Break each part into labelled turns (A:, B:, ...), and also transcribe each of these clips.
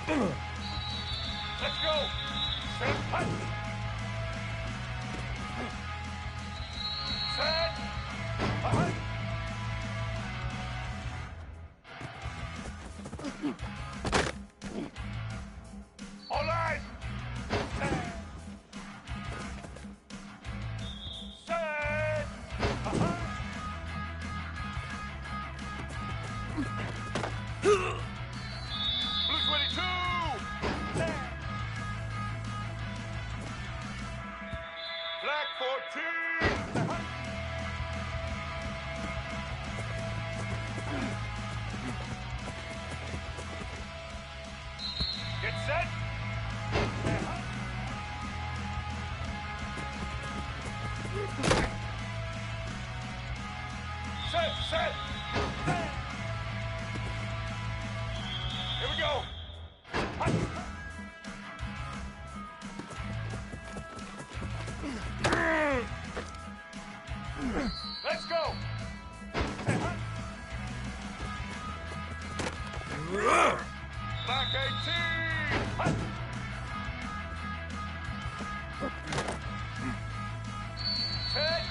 A: Let's go. Set. Hut. Set. Hut. All right. Set. Set. Hut. Blue 22. Set. Black 14. Hut. Get set. Set, set. Here we go. Let's go. Black 18. Set.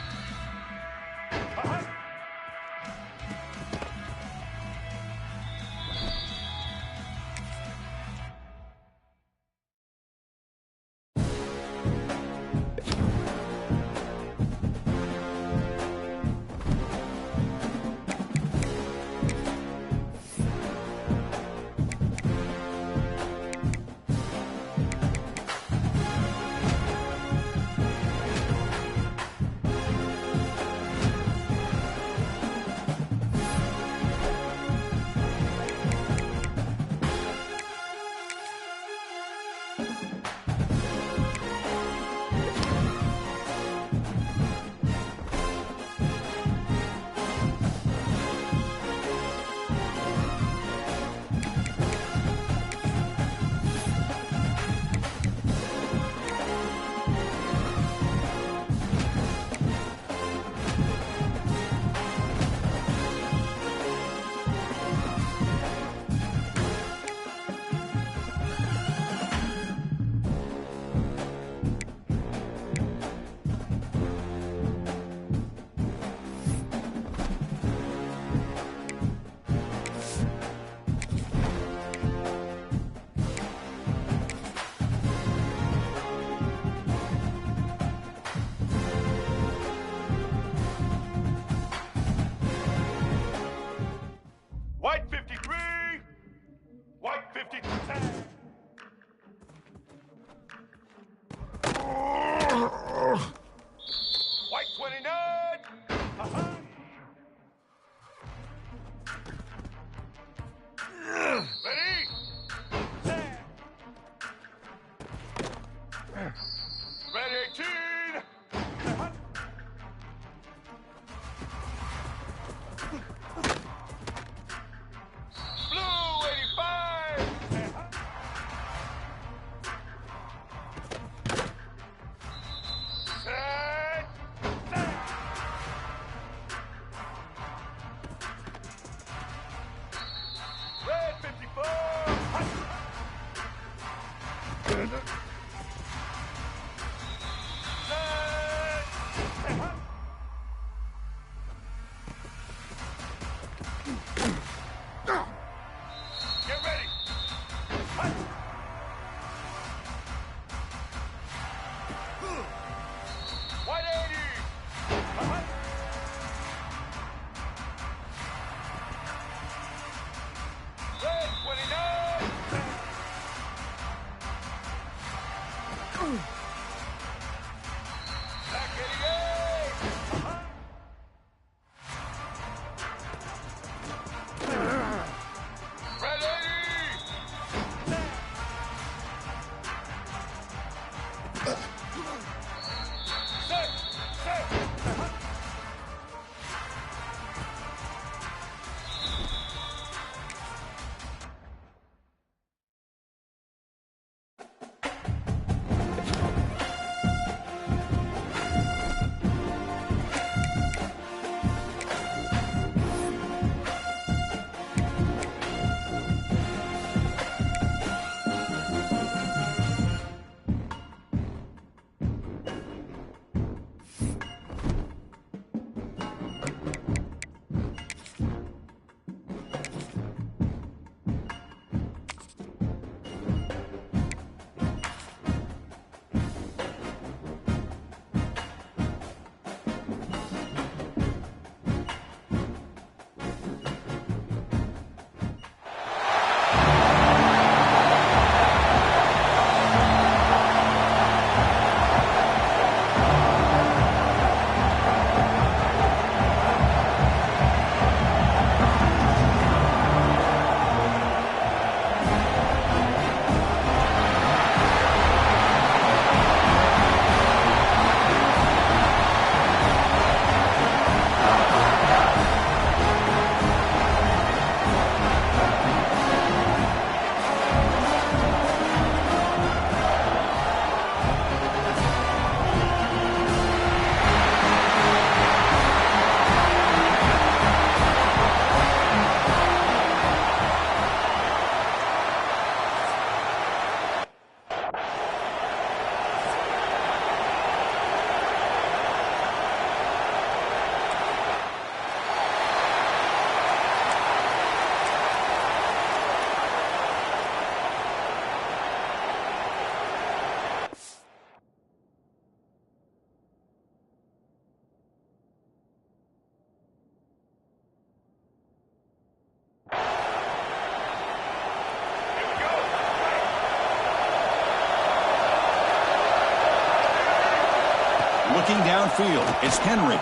B: Looking downfield, it's Henry.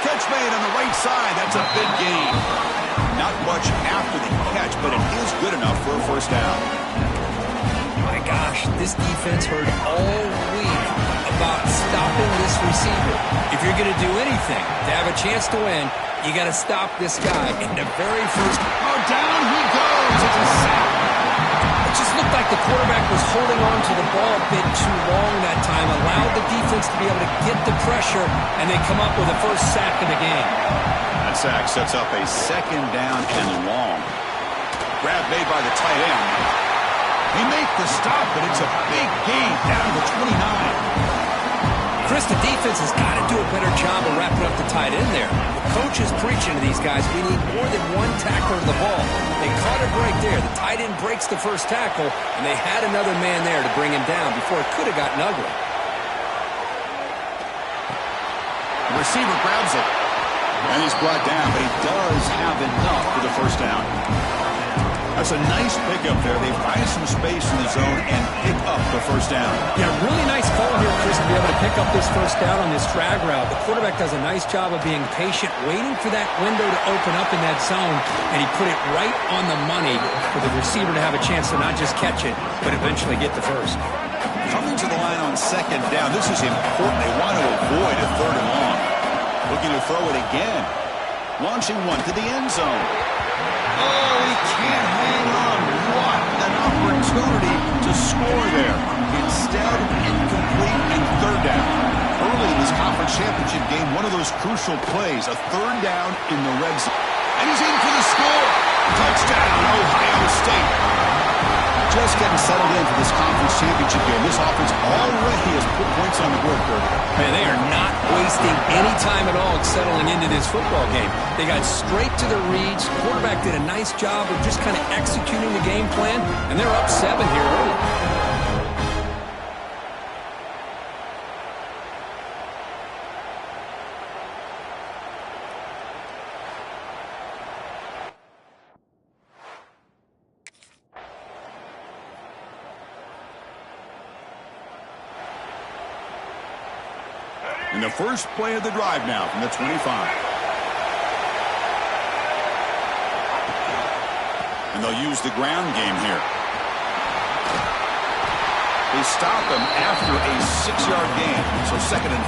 B: Catch made on the right side. That's a big gain. Not much after the catch, but it is good enough for a first down.
C: My gosh, this defense heard all week about stopping this receiver. If you're going to do anything to have a chance to win, you got to stop this guy in the very first.
B: Oh, down he goes. It's a sack.
C: It just looked like the quarterback was holding on to the ball a bit too long that time, allowed the defense to be able to get the pressure, and they come up with the first sack of the game.
B: That sack sets up a second down and long. Grab made by the tight end. They make the stop, but it's a big gain down to 29.
C: Chris, the defense has got to do a better job of wrapping up the tight end there. The coach is preaching to these guys, we need more than one tackler of the ball. They caught it right there. The tight end breaks the first tackle, and they had another man there to bring him down before it could have gotten ugly.
B: The receiver grabs it, and he's brought down, but he does have enough for the first down. That's a nice pickup there. They find some space in the zone and pick up the first down.
C: Yeah, really nice call here, Chris, to be able to pick up this first down on this drag route. The quarterback does a nice job of being patient, waiting for that window to open up in that zone, and he put it right on the money for the receiver to have a chance to not just catch it, but eventually get the first.
B: Coming to the line on second down, this is important. They want to avoid a third and long. Looking to throw it again. Launching one to the end zone. Oh, he can't hang on. What an opportunity to score there. Instead, incomplete and third down. Early in this conference championship game, one of those crucial plays, a third down in the red zone. And he's in for the score. Touchdown, Ohio State. Just getting settled in for this conference championship game. This offense already has put points on the board, Kirby.
C: Man, they are not wasting any time at all settling into this football game. They got straight to the reads. Quarterback did a nice job of just kind of executing the game plan, and they're up 7 here early.
B: And the first play of the drive now from the 25. And they'll use the ground game here. They stop him after a 6-yard gain, so 2nd and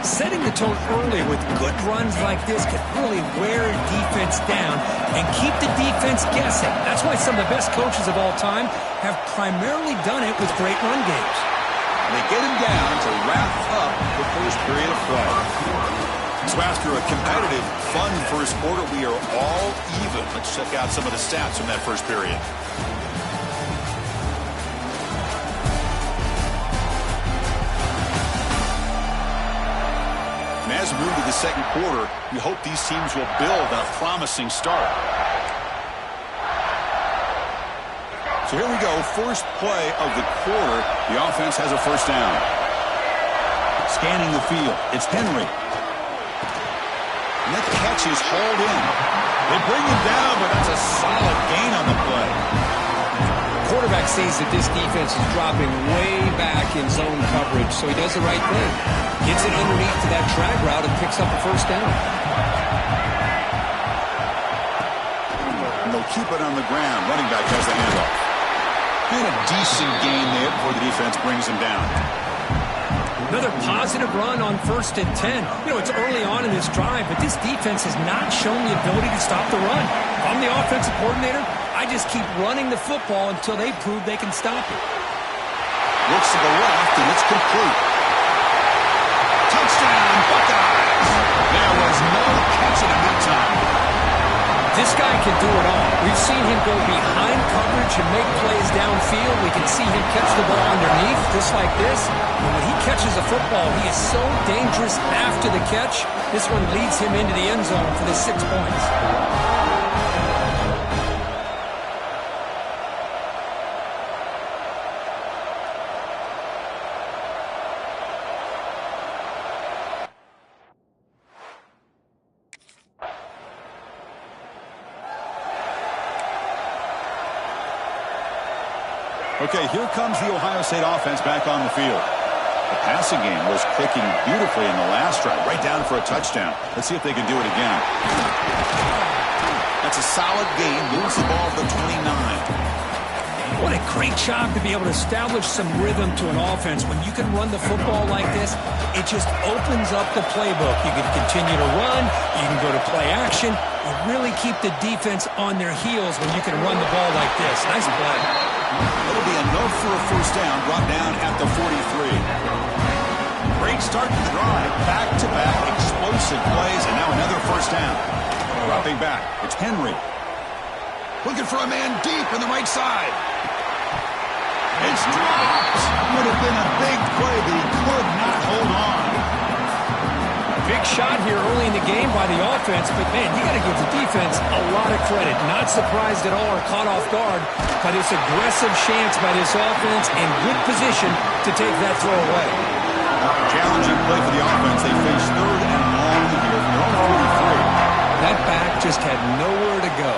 B: 4.
C: Setting the tone early with good runs like this can really wear defense down and keep the defense guessing. That's why some of the best coaches of all time have primarily done it with great run games.
B: They get him down to wrap up the first period of play. So after a competitive, fun first quarter, we are all even. Let's check out some of the stats from that first period. And as we move to the second quarter, we hope these teams will build on a promising start. So here we go, first play of the quarter. The offense has a first down. Scanning the field, it's Henry. And that catch is hauled in. They bring him down, but that's a solid gain on the play.
C: Quarterback sees that this defense is dropping way back in zone coverage, so he does the right thing. Gets it underneath to that drag route and picks up a first down.
B: And they'll keep it on the ground. Running back has the handoff. And a decent gain there before the defense brings him down.
C: Another positive run on 1st and 10. You know, it's early on in this drive, but this defense has not shown the ability to stop the run. If I'm the offensive coordinator, I just keep running the football until they prove they can stop it.
B: Looks to the left, and it's complete. Touchdown, Buckeyes! There was no catching him that time.
C: This guy can do it all. We've seen him go behind coverage and make plays downfield. We can see him catch the ball underneath, just like this. And when he catches a football, he is so dangerous after the catch. This one leads him into the end zone for the 6 points.
B: Okay, here comes the Ohio State offense back on the field. The passing game was clicking beautifully in the last drive, right down for a touchdown. Let's see if they can do it again. That's a solid gain. Moves the ball to the 29.
C: What a great job to be able to establish some rhythm to an offense. When you can run the football like this, it just opens up the playbook. You can continue to run. You can go to play action. You really keep the defense on their heels when you can run the ball like this. Nice play.
B: It'll be enough for a first down, brought down at the 43. Great start to the drive. Back-to-back explosive plays, and now another first down. Dropping back. It's Henry. Looking for a man deep in the right side. It's dropped. Would have been a big play, but he could not hold on.
C: Big shot here early in the game by the offense, but man, you got to give the defense a lot of credit. Not surprised at all or caught off guard by this aggressive chance by this offense in good position to take that throw away.
B: Challenging play for the offense. They face third and long here from their own 43.
C: That back just had nowhere to go.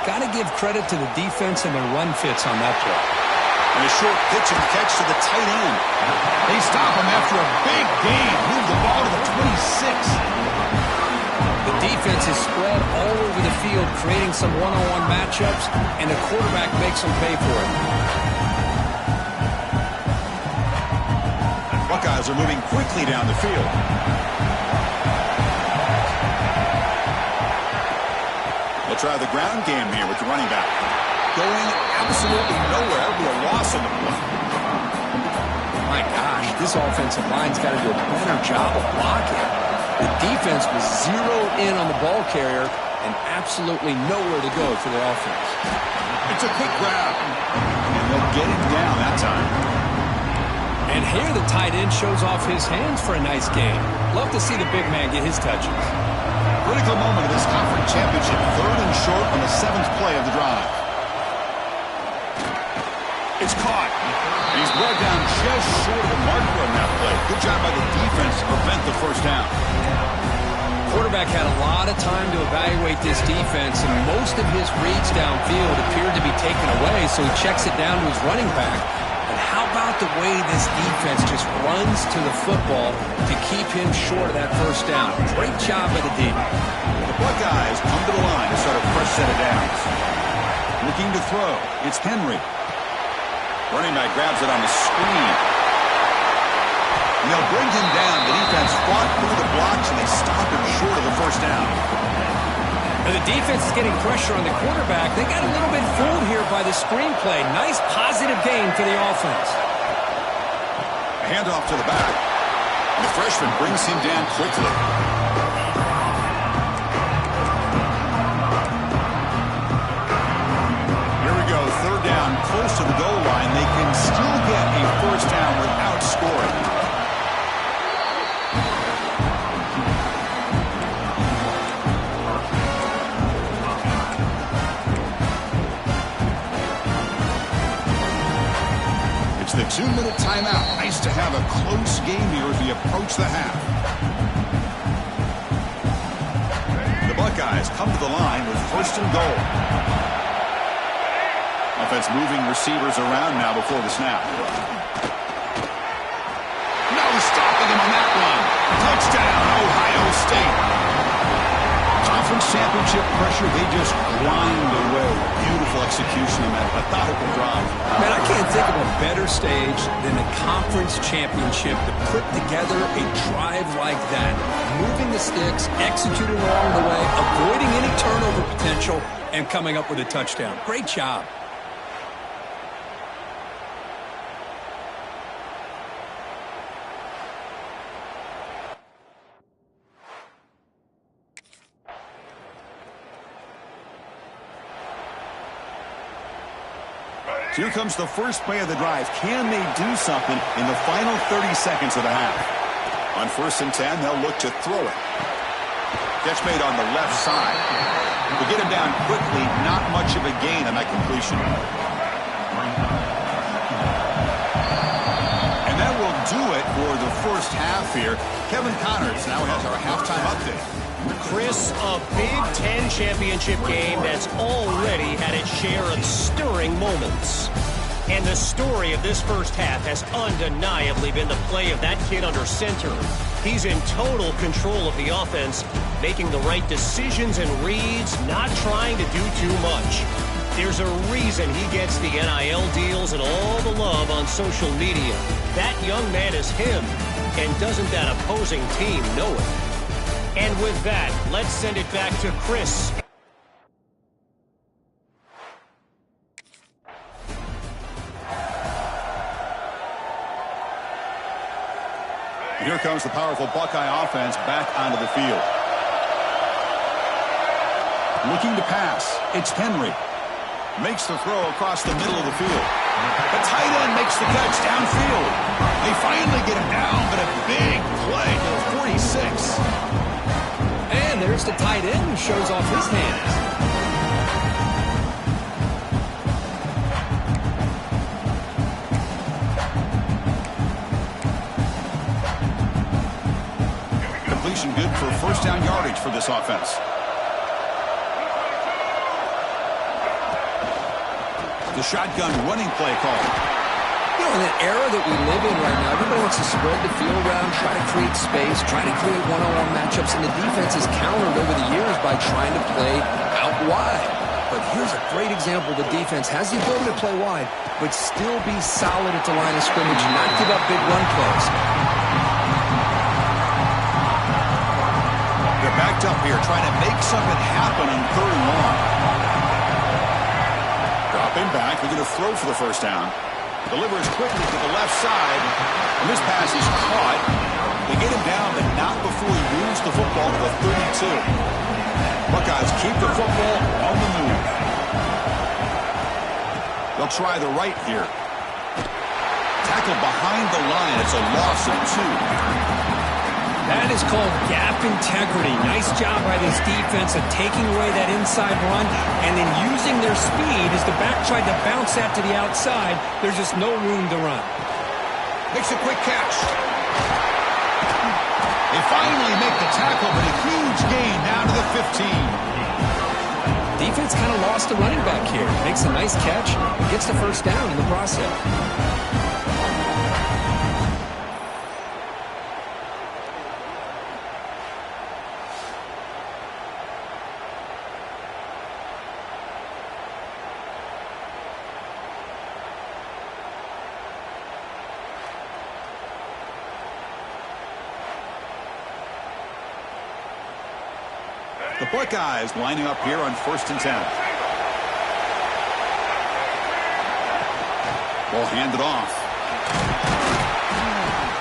C: Got to give credit to the defense and their run fits on that play.
B: And a short pitch and catch to the tight end. They stop him after a big gain. Move the ball to the 26.
C: The defense is spread all over the field, creating some one-on-one matchups, and the quarterback makes them pay for it.
B: And Buckeyes are moving quickly down the field. They'll try the ground game here with the running back. Going absolutely nowhere with a loss on the play.
C: My gosh, this offensive line's got to do a better job of blocking. The defense was zeroed in on the ball carrier and absolutely nowhere to go for the offense.
B: It's a quick grab. And they'll get him down that time.
C: And here the tight end shows off his hands for a nice game. Love to see the big man get his touches.
B: Critical moment of this conference championship. Third and short on the 7th play of the drive. It's caught. And he's brought down just short of the marker on that play. Good job by the defense to prevent the first down.
C: Quarterback had a lot of time to evaluate this defense, and most of his reads downfield appeared to be taken away, so he checks it down to his running back. But how about the way this defense just runs to the football to keep him short of that first down? Great job by the D.
B: The Buckeyes come to the line to start a fresh set of downs. Looking to throw. It's Henry. Running back grabs it on the screen. And they'll bring him down. The defense fought through the blocks, and they stop him short of the first down.
C: And the defense is getting pressure on the quarterback. They got a little bit fooled here by the screenplay. Nice positive gain for the offense.
B: A handoff to the back. And the freshman brings him down quickly. Here we go. Third down, close to the goal line. They can still get a first down without scoring. The 2-minute timeout. Nice to have a close game here as we approach the half. The Buckeyes come to the line with first and goal. Offense moving receivers around now before the snap. No stopping him on that one. Touchdown, Ohio State. Conference championship pressure, they just grind away. Beautiful execution on that methodical drive.
C: Man, I can't think of a better stage than the conference championship to put together a drive like that. Moving the sticks, executing along the way, avoiding any turnover potential, and coming up with a touchdown. Great job.
B: Here comes the first play of the drive. Can they do something in the final 30 seconds of the half? On 1st and 10, they'll look to throw it. Catch made on the left side. To get him down quickly, not much of a gain on that completion. And that will do it for the first half here. Kevin Connors now has our halftime update.
D: Chris, a Big Ten championship game that's already had its share of stirring moments. And the story of this first half has undeniably been the play of that kid under center. He's in total control of the offense, making the right decisions and reads, not trying to do too much. There's a reason he gets the NIL deals and all the love on social media. That young man is him, and doesn't that opposing team know it? And with that, let's send it back to Chris.
B: Here comes the powerful Buckeye offense back onto the field. Looking to pass. It's Henry. Makes the throw across the middle of the field. The tight end makes the catch downfield. They finally get him down, but a big play to the 46.
C: And there's the tight end who shows off his hands.
B: Good for first down yardage for this offense. The shotgun running play call.
C: You know, in an era that we live in right now, everybody wants to spread the field around, try to create space, try to create one-on-one matchups, and the defense has countered over the years by trying to play out wide. But here's a great example. The defense has the ability to play wide, but still be solid at the line of scrimmage and not give up big run plays.
B: They're backed up here trying to make something happen on 3rd and long. Dropping back. They're going to throw for the first down. Delivers quickly to the left side. And this pass is caught. They get him down, but not before he moves the football to the 32. Buckeyes keep the football on the move. They'll try the right here. Tackle behind the line. It's a loss of 2.
C: That is called gap integrity. Nice job by this defense of taking away that inside run and then using their speed as the back tried to bounce that to the outside. There's just no room to run.
B: Makes a quick catch. They finally make the tackle, but a huge gain down to the 15.
C: Defense kind of lost the running back here. Makes a nice catch, gets the first down in the process.
B: The Buckeyes lining up here on 1st and 10. Ball handed off.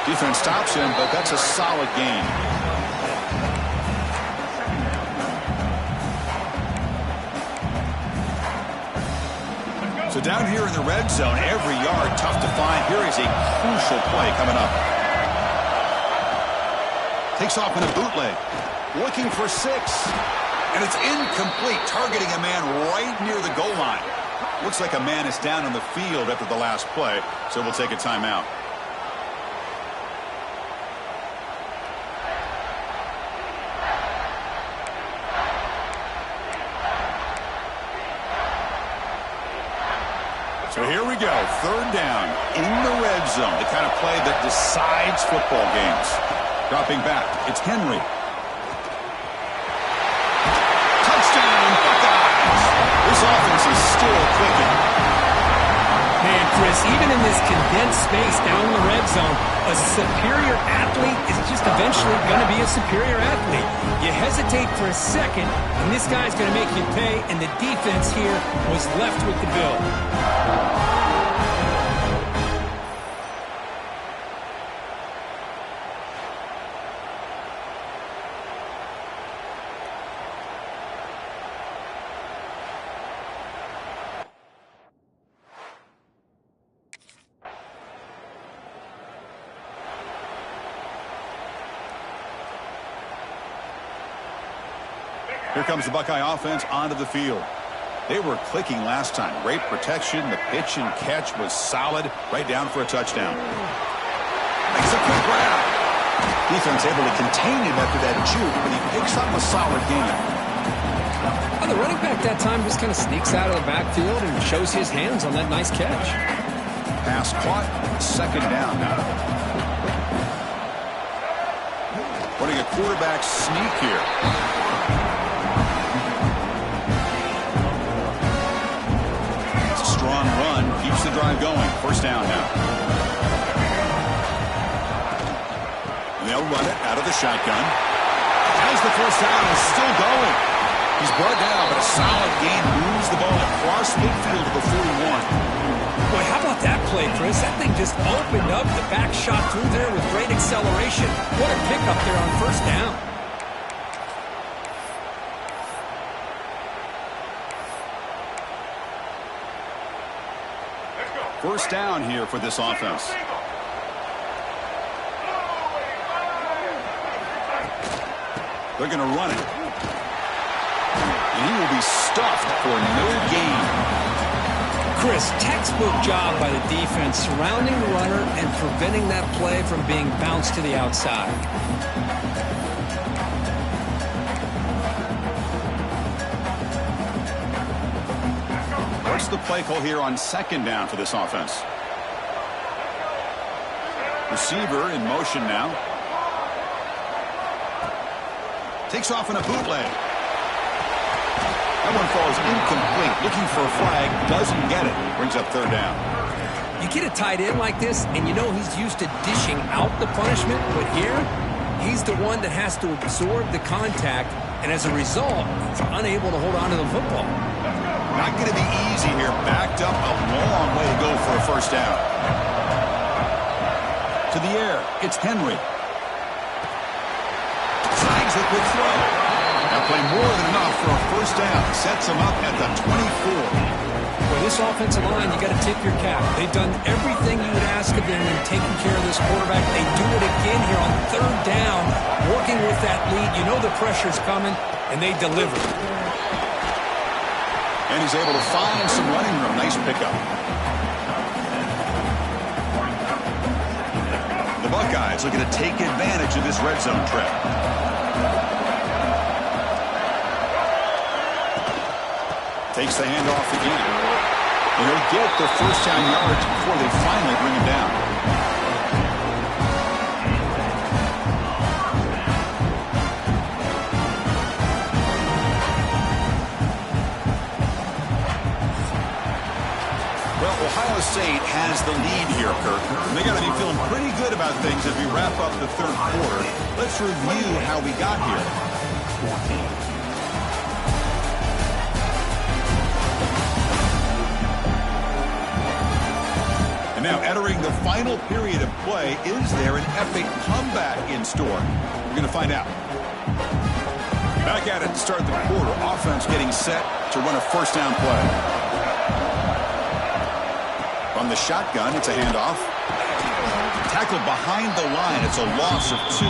B: Defense stops him, but that's a solid gain. So down here in the red zone, every yard tough to find. Here is a crucial play coming up. Takes off in a bootleg. Looking for 6. And it's incomplete, targeting a man right near the goal line. Looks like a man is down on the field after the last play, so we'll take a timeout. So here we go, 3rd down in the red zone, the kind of play that decides football games. Dropping back, it's Henry. Touchdown, Buckeyes! This offense is still clicking.
C: Man, Chris, even in this condensed space down in the red zone, a superior athlete is just eventually going to be a superior athlete. You hesitate for a second, and this guy's going to make you pay, and the defense here was left with the bill.
B: Here comes the Buckeye offense onto the field. They were clicking last time. Great protection. The pitch and catch was solid. Right down for a touchdown. Makes a quick grab. Defense able to contain him after that juke, but he picks up a solid gain.
C: The running back that time just kind of sneaks out of the backfield and shows his hands on that nice catch.
B: Pass caught. Second down now. Running a quarterback sneak here. It's a strong run. Keeps the drive going. First down now. And they'll run it out of the shotgun. Has the first down and is still going. He's brought down, but a solid gain moves the ball across midfield to the 41.
C: Boy, how about that play, Chris? That thing just opened up. The back shot through there with great acceleration. What a pickup there on first down.
B: First down here for this offense. They're going to run it. And he will be stuffed for no gain.
C: Chris, textbook job by the defense surrounding the runner and preventing that play from being bounced to the outside.
B: What's the play call here on second down for this offense? Receiver in motion now. Takes off in a bootleg. That one falls incomplete. Looking for a flag. Doesn't get it. Brings up third down.
C: You get a tight end like this, and you know he's used to dishing out the punishment, but here, he's the one that has to absorb the contact, and as a result, he's unable to hold on to the football.
B: Not going to be easy here. Backed up a long way to go for a first down. To the air. It's Henry. Flags it with throw. Now play more than enough for a first down. Sets him up at the 24.
C: For this offensive line, you got to tip your cap. They've done everything you would ask of them in taking care of this quarterback. They do it again here on third down, working with that lead. You know the pressure's coming, and they deliver.
B: And he's able to find some running room. Nice pickup. The Buckeyes looking to take advantage of this red zone trap. Takes the handoff again. And he'll get the first down yardage before they finally bring him down. Well, Ohio State has the lead here, Kirk. And they got to be feeling pretty good about things as we wrap up the third quarter. Let's review how we got here. Now, entering the final period of play, is there an epic comeback in store? We're going to find out. Back at it to start the quarter. Offense getting set to run a first down play. From the shotgun, it's a handoff. Tackled behind the line. It's a loss of 2.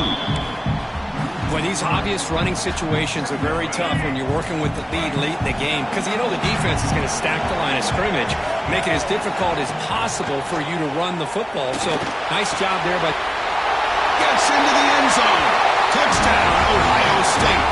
C: Well, these obvious running situations are very tough when you're working with the lead late in the game because you know the defense is going to stack the line of scrimmage, make it as difficult as possible for you to run the football. So, nice job there, but
B: gets into the end zone. Touchdown, Ohio State.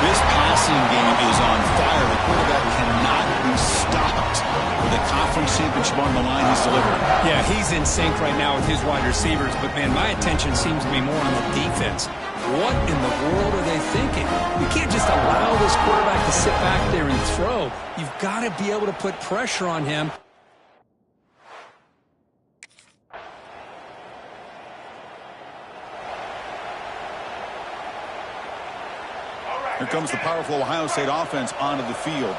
B: This passing game is on fire. The quarterback cannot be stopped. With the conference championship on the line, he's delivering.
C: Yeah, he's in sync right now with his wide receivers, but, man, my attention seems to be more on the defense. What in the world are they thinking? You can't just allow this quarterback to sit back there and throw. You've got to be able to put pressure on him.
B: Here comes the powerful Ohio State offense onto the field.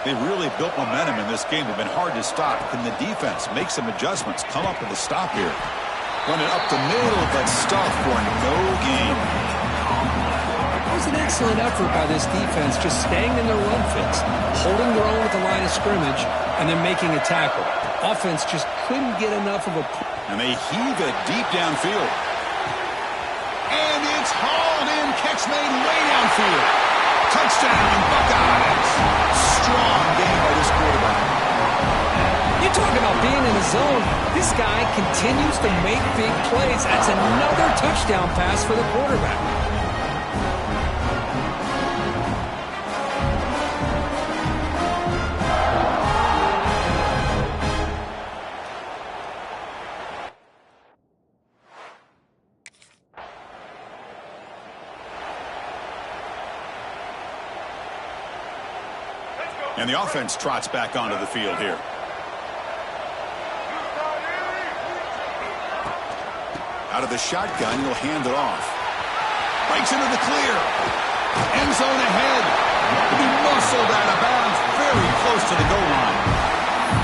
B: They've really built momentum in this game. They've been hard to stop. Can the defense make some adjustments? Come up with a stop here. Running up the middle, but stuffed for no gain.
C: It was an excellent effort by this defense, just staying in their run fits, holding their own at the line of scrimmage, and then making a tackle. Offense just couldn't get enough of a...
B: And they heave it deep downfield. And it's hauled in. Catch made way downfield. Touchdown, Buckeyes. Strong game by this quarterback.
C: You talk about being in a zone. This guy continues to make big plays. That's another touchdown pass for the quarterback.
B: And the offense trots back onto the field here. Out of the shotgun, he'll hand it off. Breaks into the clear. End zone ahead. He muscled out of bounds very close to the goal line.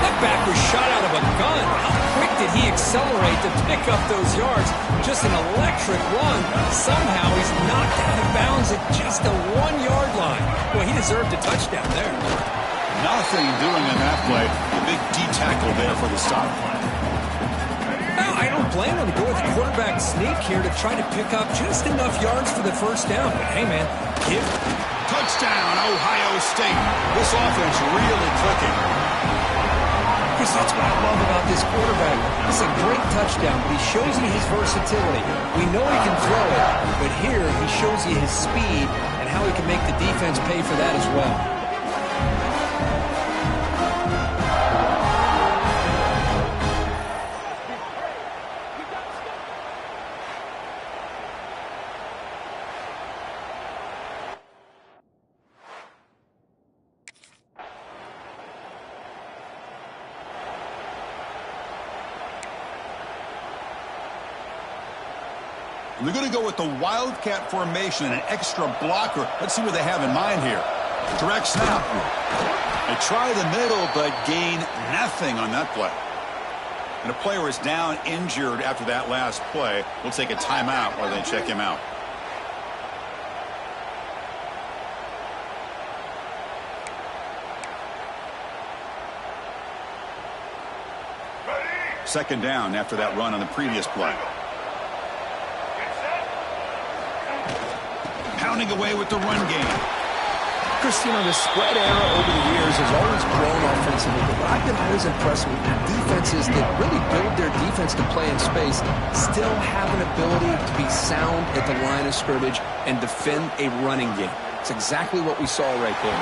C: That back was shot out of a gun. How quick did he accelerate to pick up those yards? Just an electric run. Somehow he's knocked out of bounds at just the 1-yard line. Well, he deserved a touchdown there.
B: Nothing doing in that play. The big D tackle there for the stop.
C: Now, I don't blame him to go with the quarterback sneak here to try to pick up just enough yards for the first down. But hey, man, give.
B: Touchdown, Ohio State. This offense really clicking.
C: Chris, that's what I love about this quarterback. It's a great touchdown, but he shows you his versatility. We know he can throw it, but here he shows you his speed and how he can make the defense pay for that as well.
B: They're going to go with the Wildcat formation and an extra blocker. Let's see what they have in mind here. Direct snap. They try the middle, but gain nothing on that play. And a player is down injured after that last play. We'll take a timeout while they check him out. Second down after that run on the previous play. Pounding away with the run game.
C: Chris, you know, the spread era over the years has always grown offensively, but what I've been always impressed with defenses that really build their defense to play in space still have an ability to be sound at the line of scrimmage and defend a running game. It's exactly what we saw right there.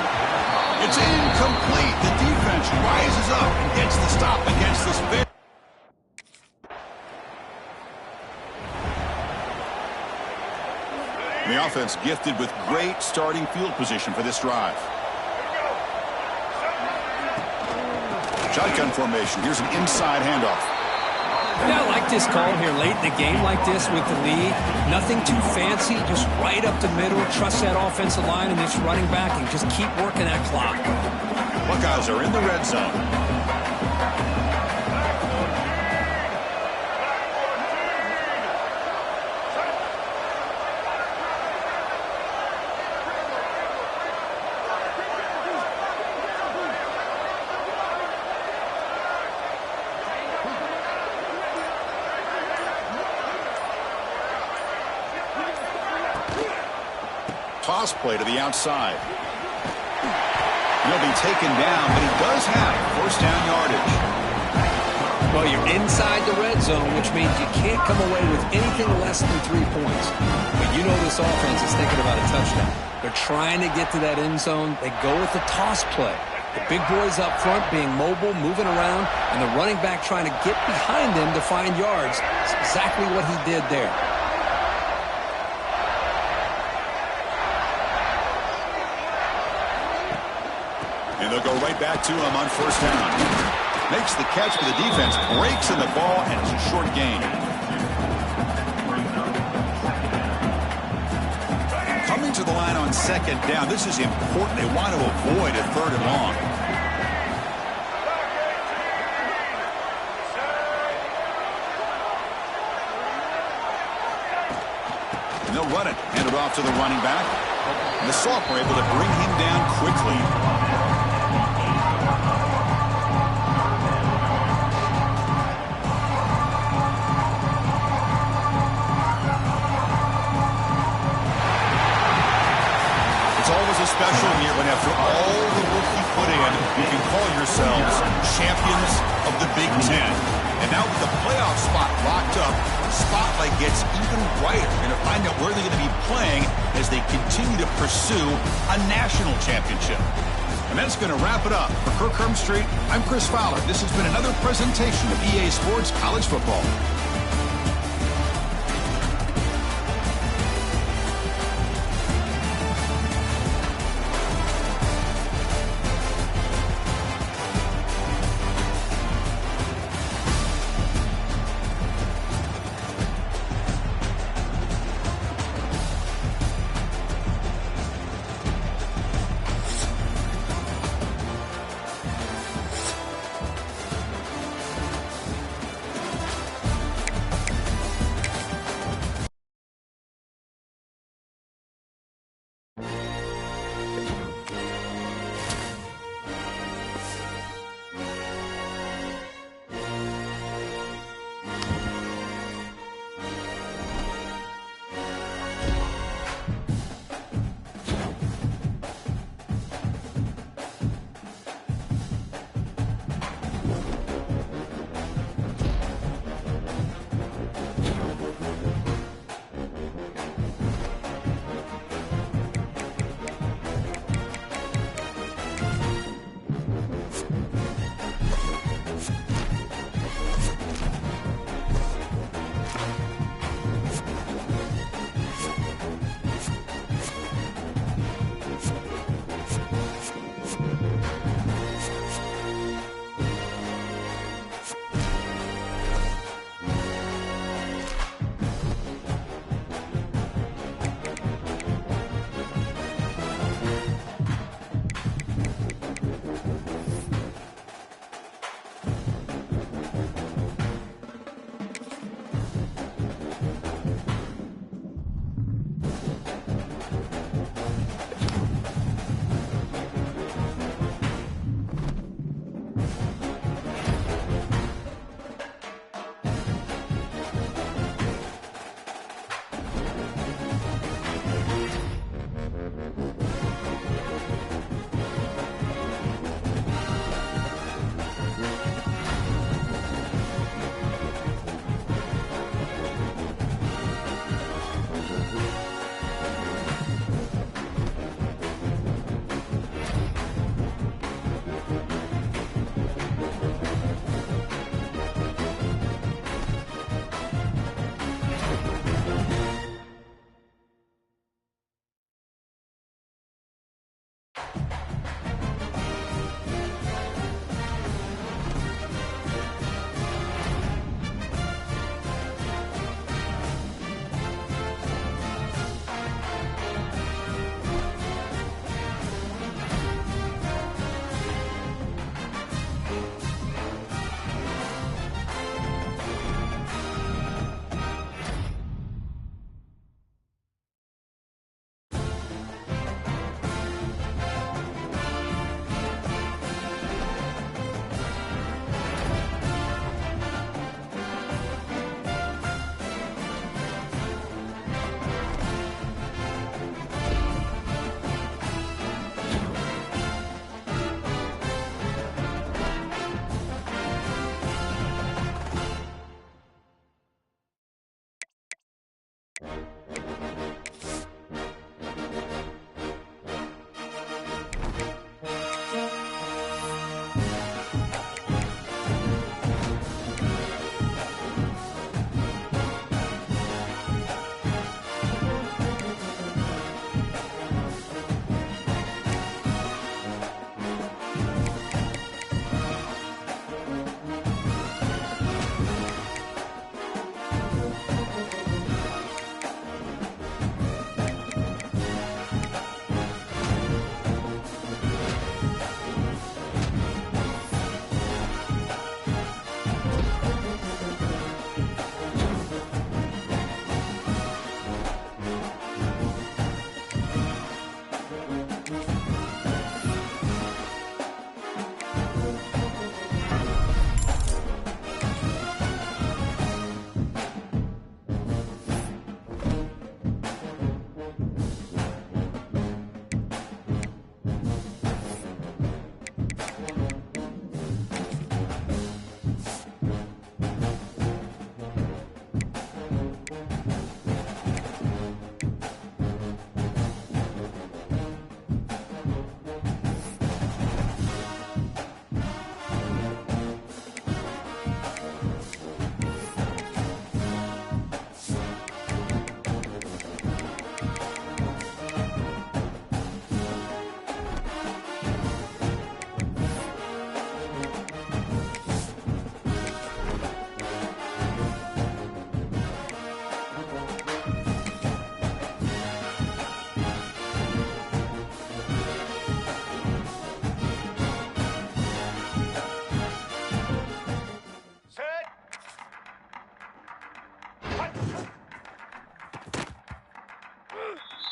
B: It's incomplete. The defense rises up and gets the stop against this big. The offense gifted with great starting field position for this drive. Shotgun formation. Here's an inside handoff.
C: Yeah, I like this call here late in the game like this with the lead. Nothing too fancy, just right up the middle. Trust that offensive line and this running back and just keep working that clock.
B: Buckeyes are in the red zone. Toss play to the outside. He'll be taken down, but he does have first down yardage.
C: Well, you're inside the red zone, which means you can't come away with anything less than 3 points. But you know this offense is thinking about a touchdown. They're trying to get to that end zone. They go with the toss play. The big boys up front being mobile, moving around, and the running back trying to get behind them to find yards. It's exactly what he did there.
B: And they'll go right back to him on first down. Makes the catch, but the defense breaks in the ball, and it's a short gain. Coming to the line on second down. This is important. They want to avoid a third and long. And they'll run it. Hand it off to the running back. And the Salk were able to bring him down quickly. A special year when after all the work you put in, you can call yourselves champions of the Big Ten. And now with the playoff spot locked up, the spotlight gets even brighter. You're going to find out where they're going to be playing as they continue to pursue a national championship. And that's going to wrap it up. For Kirk Hermstreet, I'm Chris Fowler. This has been another presentation of EA Sports College Football.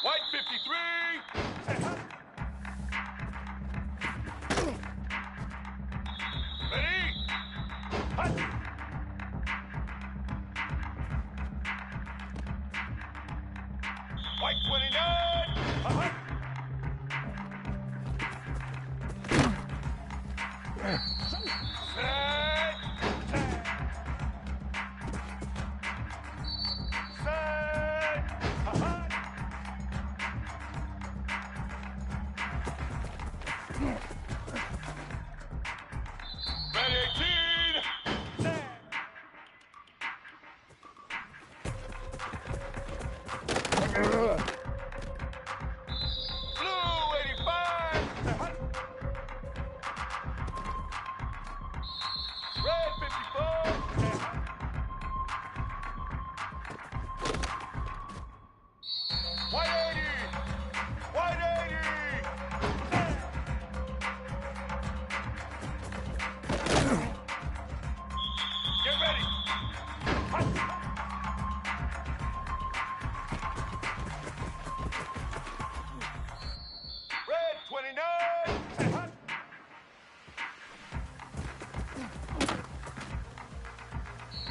A: White 53. Ready? Hut. White 29. Uh-huh.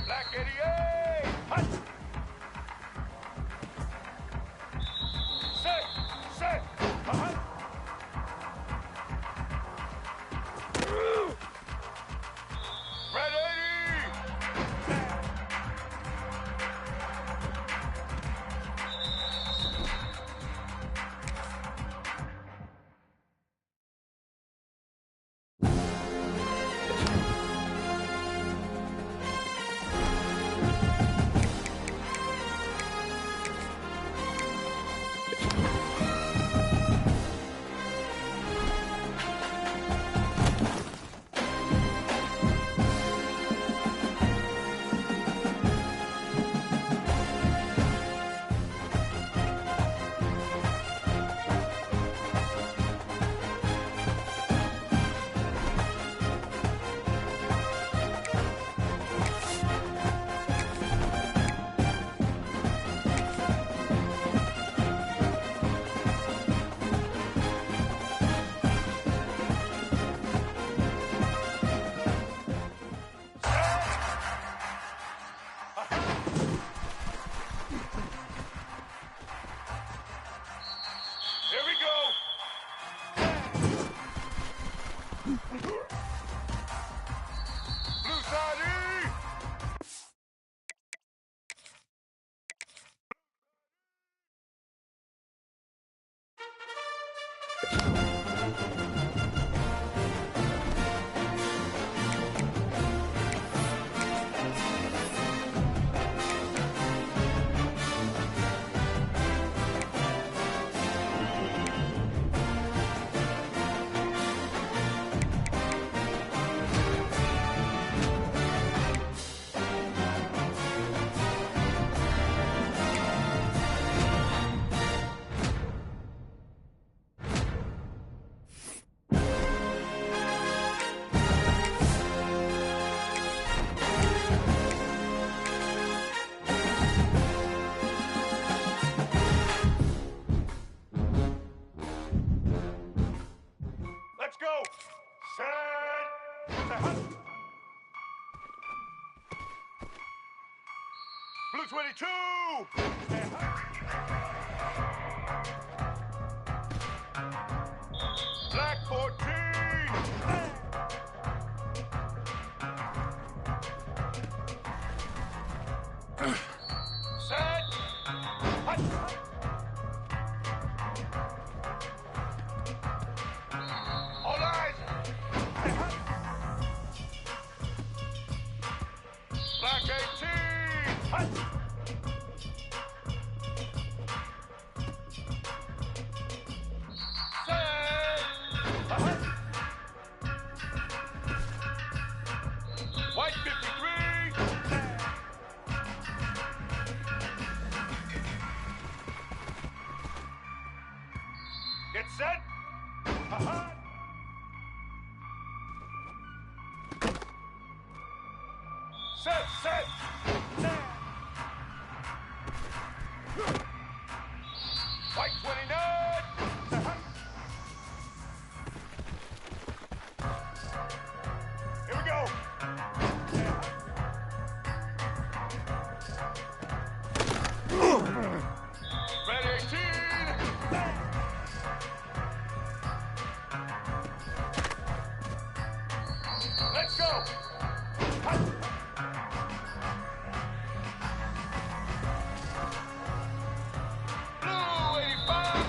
A: Black 88! Hut! Set! Uh-huh! Red 80! Here we go! Blue side E! Let's go. Set. Blue 22. Black 14. Set. All eyes. Black 18. White 53. Get set. Set. White 29. Here we go. Red 18. Let's go. Blue 85.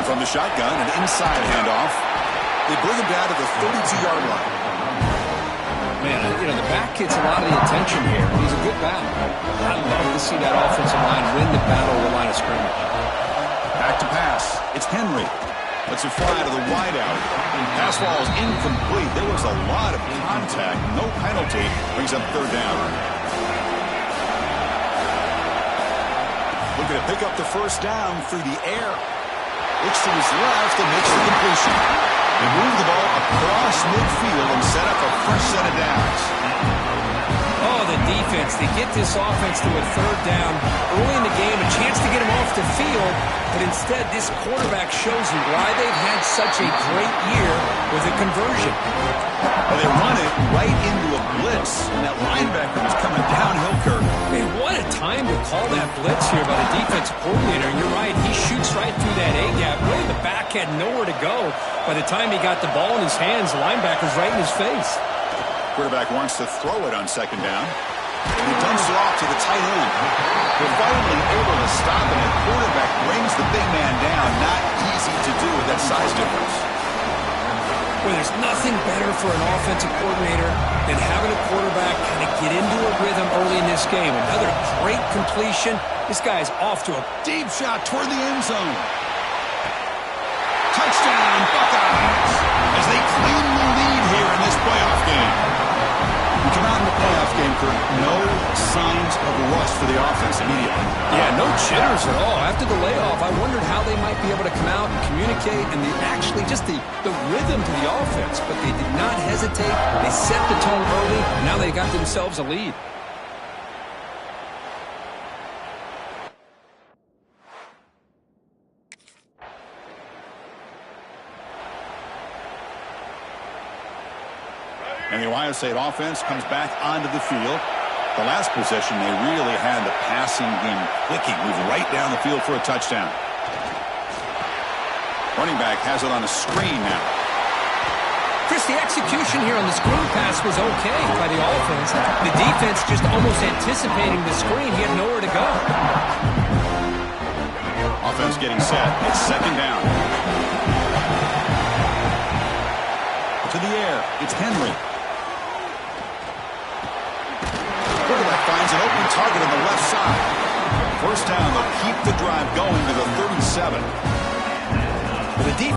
B: From the shotgun, an inside handoff. They bring him down to the 32-yard line.
C: Man, the back gets a lot of the attention here. He's a good back. I'd love to see that offensive line win the battle of the line of scrimmage.
B: Back to pass. It's Henry. Lets it fly to the wideout. Pass ball is incomplete. There was a lot of contact. No penalty. Brings up third down. Looking to pick up the first down through the air. Looks to his left and makes the completion. They move the ball across midfield and set up a fresh set of downs.
C: Oh, the defense. They get this offense to a third down early in the game, a chance to get him off the field, but instead this quarterback shows you why they've had such a great year with a conversion.
B: Well, they run it right into a blitz, and that linebacker was coming downhill, Kirk.
C: Hey, what a time to call that blitz here by the defensive coordinator. And you're right, he shoots right through that A-gap. Really, the back had nowhere to go. By the time he got the ball in his hands, the linebacker's right in his face.
B: Quarterback wants to throw it on second down. He dumps it off to the tight end. They're finally able to stop him. The quarterback brings the big man down. Not easy to do with that size difference.
C: Well, there's nothing better for an offensive coordinator than having a quarterback kind of get into a rhythm early in this game. Another great completion. This guy's off to a
B: deep shot toward the end zone. Touchdown, Buckeyes, as they claim the lead here in this playoff game. We come out in the playoff game for no signs of rust for the offense immediately.
C: Yeah, no jitters at all. After the layoff, I wondered how they might be able to come out and communicate and actually just the rhythm to the offense. But they did not hesitate. They set the tone early. Now they got themselves a lead.
B: And the Ohio State offense comes back onto the field. The last possession, they really had the passing game clicking, moving right down the field for a touchdown. Running back has it on a screen now.
C: Chris, the execution here on the screen pass was okay by the offense. The defense just almost anticipating the screen. He had nowhere to go.
B: Offense getting set. It's second down. To the air. It's Henry. Quarterback finds an open target on the left side. First down, they'll keep the drive going to the 37.
C: The deep.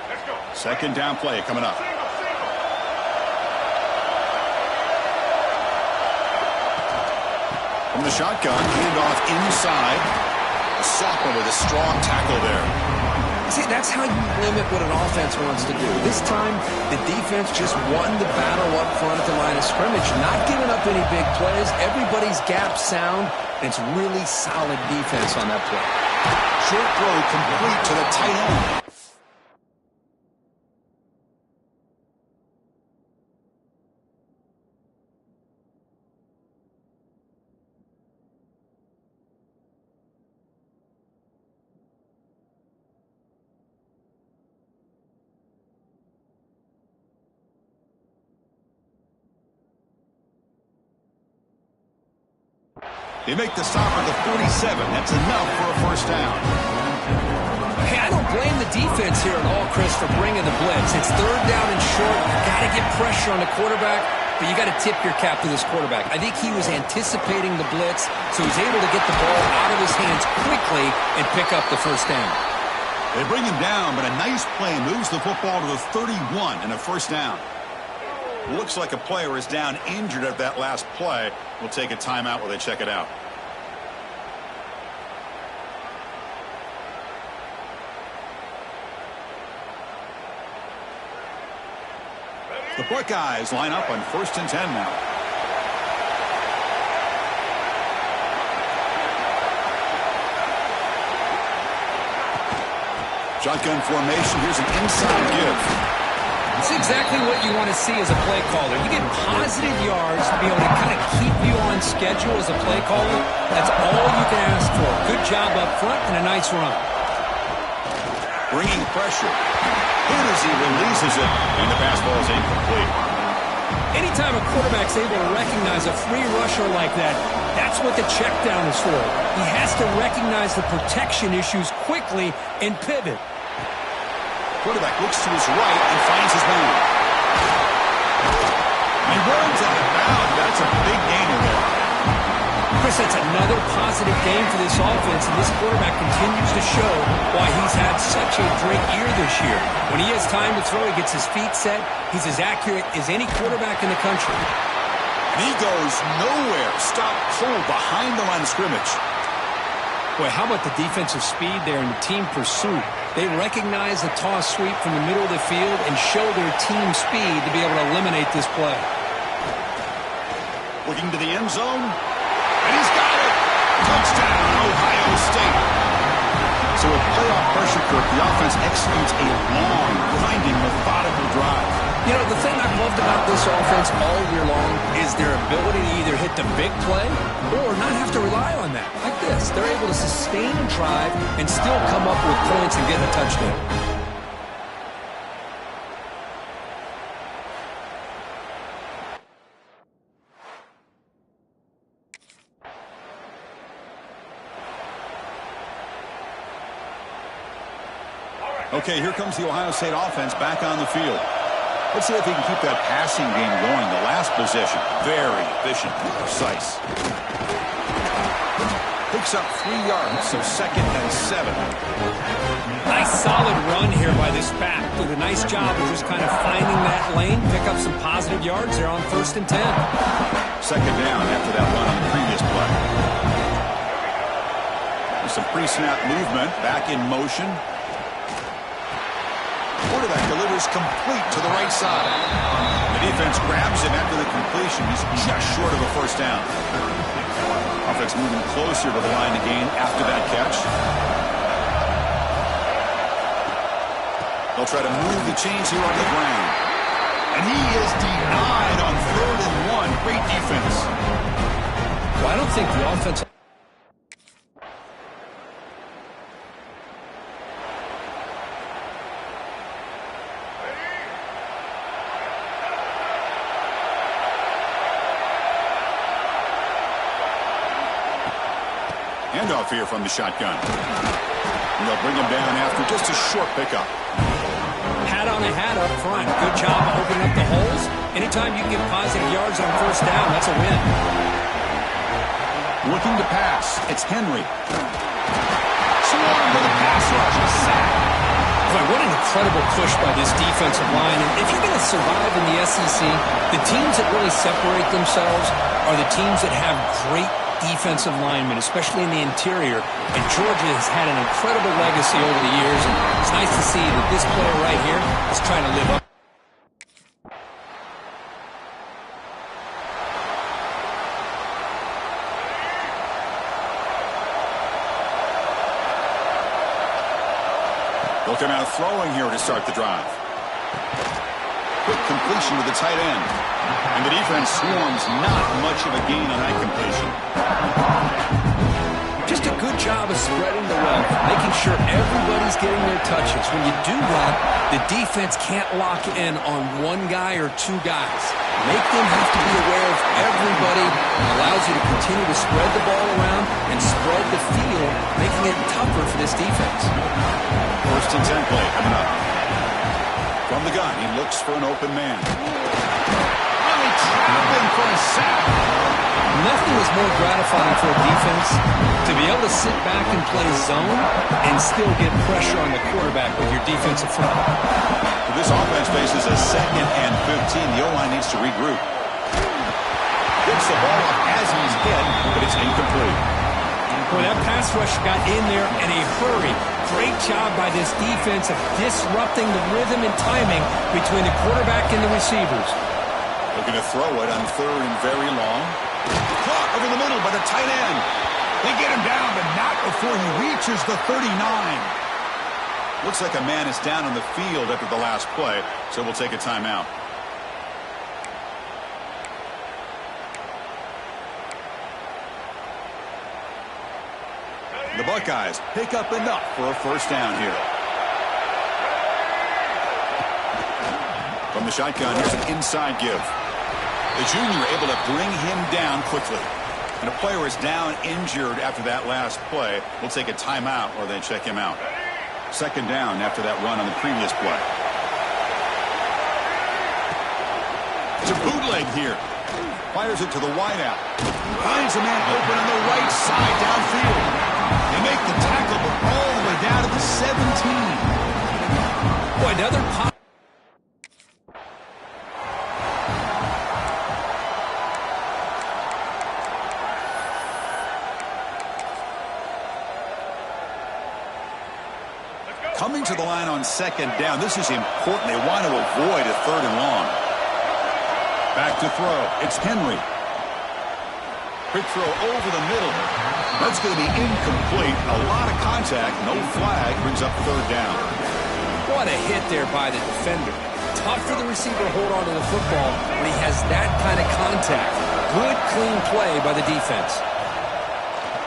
A: Let's go.
B: Second down play coming up. From the shotgun, hand off inside. A sophomore with a strong tackle there.
C: See, that's how you limit what an offense wants to do. This time, the defense just won the battle up front at the line of scrimmage, not giving up any big plays. Everybody's gap sound, and it's really solid defense on that play.
B: Short throw complete to the tight end. They make the stop at the 47. That's enough for a first down.
C: Hey, I don't blame the defense here at all, Chris, for bringing the blitz. It's third down and short. You got to get pressure on the quarterback, but you got to tip your cap to this quarterback. I think he was anticipating the blitz, so he's able to get the ball out of his hands quickly and pick up the first down.
B: They bring him down, but a nice play moves the football to the 31 and a first down. Looks like a player is down injured at that last play. We'll take a timeout while they check it out. The Buckeyes line up on 1st and 10 now. Shotgun formation. Here's an inside give.
C: It's exactly what you want to see as a play caller. You get positive yards to be able to kind of keep you on schedule as a play caller. That's all you can ask for. Good job up front and a nice run.
B: Bringing pressure. Hit as he releases it, and the pass ball is incomplete.
C: Anytime a quarterback's able to recognize a free rusher like that, that's what the check down is for. He has to recognize the protection issues quickly and pivot.
B: Quarterback looks to his right and finds his man. He runs out of bounds. That's a big gain in there.
C: Chris, that's another positive game for this offense, and this quarterback continues to show why he's had such a great year this year. When he has time to throw, he gets his feet set. He's as accurate as any quarterback in the country.
B: And he goes nowhere. Stopped cold behind the line of scrimmage.
C: Boy, how about the defensive speed there and the team pursuit? They recognize the toss sweep from the middle of the field and show their team speed to be able to eliminate this play.
B: Looking to the end zone. And he's got it. Touchdown, Ohio State. So with playoff pressure, Kirk, the offense executes a long, grinding, methodical drive.
C: You know, the thing I've loved about this offense all year long is their ability to either hit the big play or not have to rely on that. Like this. They're able to sustain a drive and still come up with points and get a touchdown.
B: Okay, here comes the Ohio State offense back on the field. Let's see if he can keep that passing game going. The last possession, very efficient and precise. Picks up 3 yards, so 2nd and 7.
C: Nice solid run here by this back. Did a nice job of just kind of finding that lane, pick up some positive yards there on 1st and 10.
B: 2nd down after that run on the previous play. There's some pre-snap movement, back in motion. Quarterback delivers complete to the right side. The defense grabs him after the completion. He's just short of a 1st down. Offense moving closer to the line of gain after that catch. They'll try to move the chains here on the ground. And he is denied on 3rd and 1. Great defense.
C: Well, I don't think the offense...
B: Handoff here from the shotgun. And they'll bring him down after just a short pickup.
C: Hat on a hat up front. Good job of opening up the holes. Anytime you can get positive yards on 1st down, that's a win.
B: Looking to pass. It's Henry. Swarm with a pass rush. A sack.
C: Boy, what an incredible push by this defensive line. And if you're going to survive in the SEC, the teams that really separate themselves are the teams that have great defensive linemen, especially in the interior. And Georgia has had an incredible legacy over the years, and it's nice to see that this player right here is trying to live up.
B: They'll come out throwing here to start the drive. Quick completion to the tight end. And the defense swarms, not much of a gain on that completion.
C: Just a good job of spreading the wealth, making sure everybody's getting their touches. When you do that, the defense can't lock in on one guy or 2 guys. Make them have to be aware of everybody. It allows you to continue to spread the ball around and spread the field, making it tougher for this defense.
B: 1st and 10 play coming up. From the gun, he looks for an open man. Really trapping for a sack.
C: Nothing is more gratifying for a defense to be able to sit back and play zone and still get pressure on the quarterback with your defensive front.
B: This offense faces a 2nd and 15. The O-line needs to regroup. Gets the ball up as he's hit, but it's incomplete.
C: Boy, that pass rush got in there in a hurry. Great job by this defense of disrupting the rhythm and timing between the quarterback and the receivers.
B: Looking to throw it on 3rd and very long. Caught over the middle by the tight end. They get him down, but not before he reaches the 39. Looks like a man is down on the field after the last play, so we'll take a timeout. The Buckeyes pick up enough for a 1st down here. From the shotgun, here's an inside give. The junior able to bring him down quickly. And a player is down injured after that last play. We'll take a timeout or then check him out. 2nd down after that run on the previous play. It's a bootleg here. Fires it to the wideout. Finds a man open on the right side downfield. They make the tackle, but all the way down to the 17.
C: Boy, another pop.
A: Let's go.
B: Coming to the line on second down. This is important. They want to avoid a third and long. Back to throw. It's Henry. Quick throw over the middle. That's going to be incomplete. A lot of contact. No flag. Brings up third down.
C: What a hit there by the defender. Tough for the receiver to hold on to the football when he has that kind of contact. Good, clean play by the defense.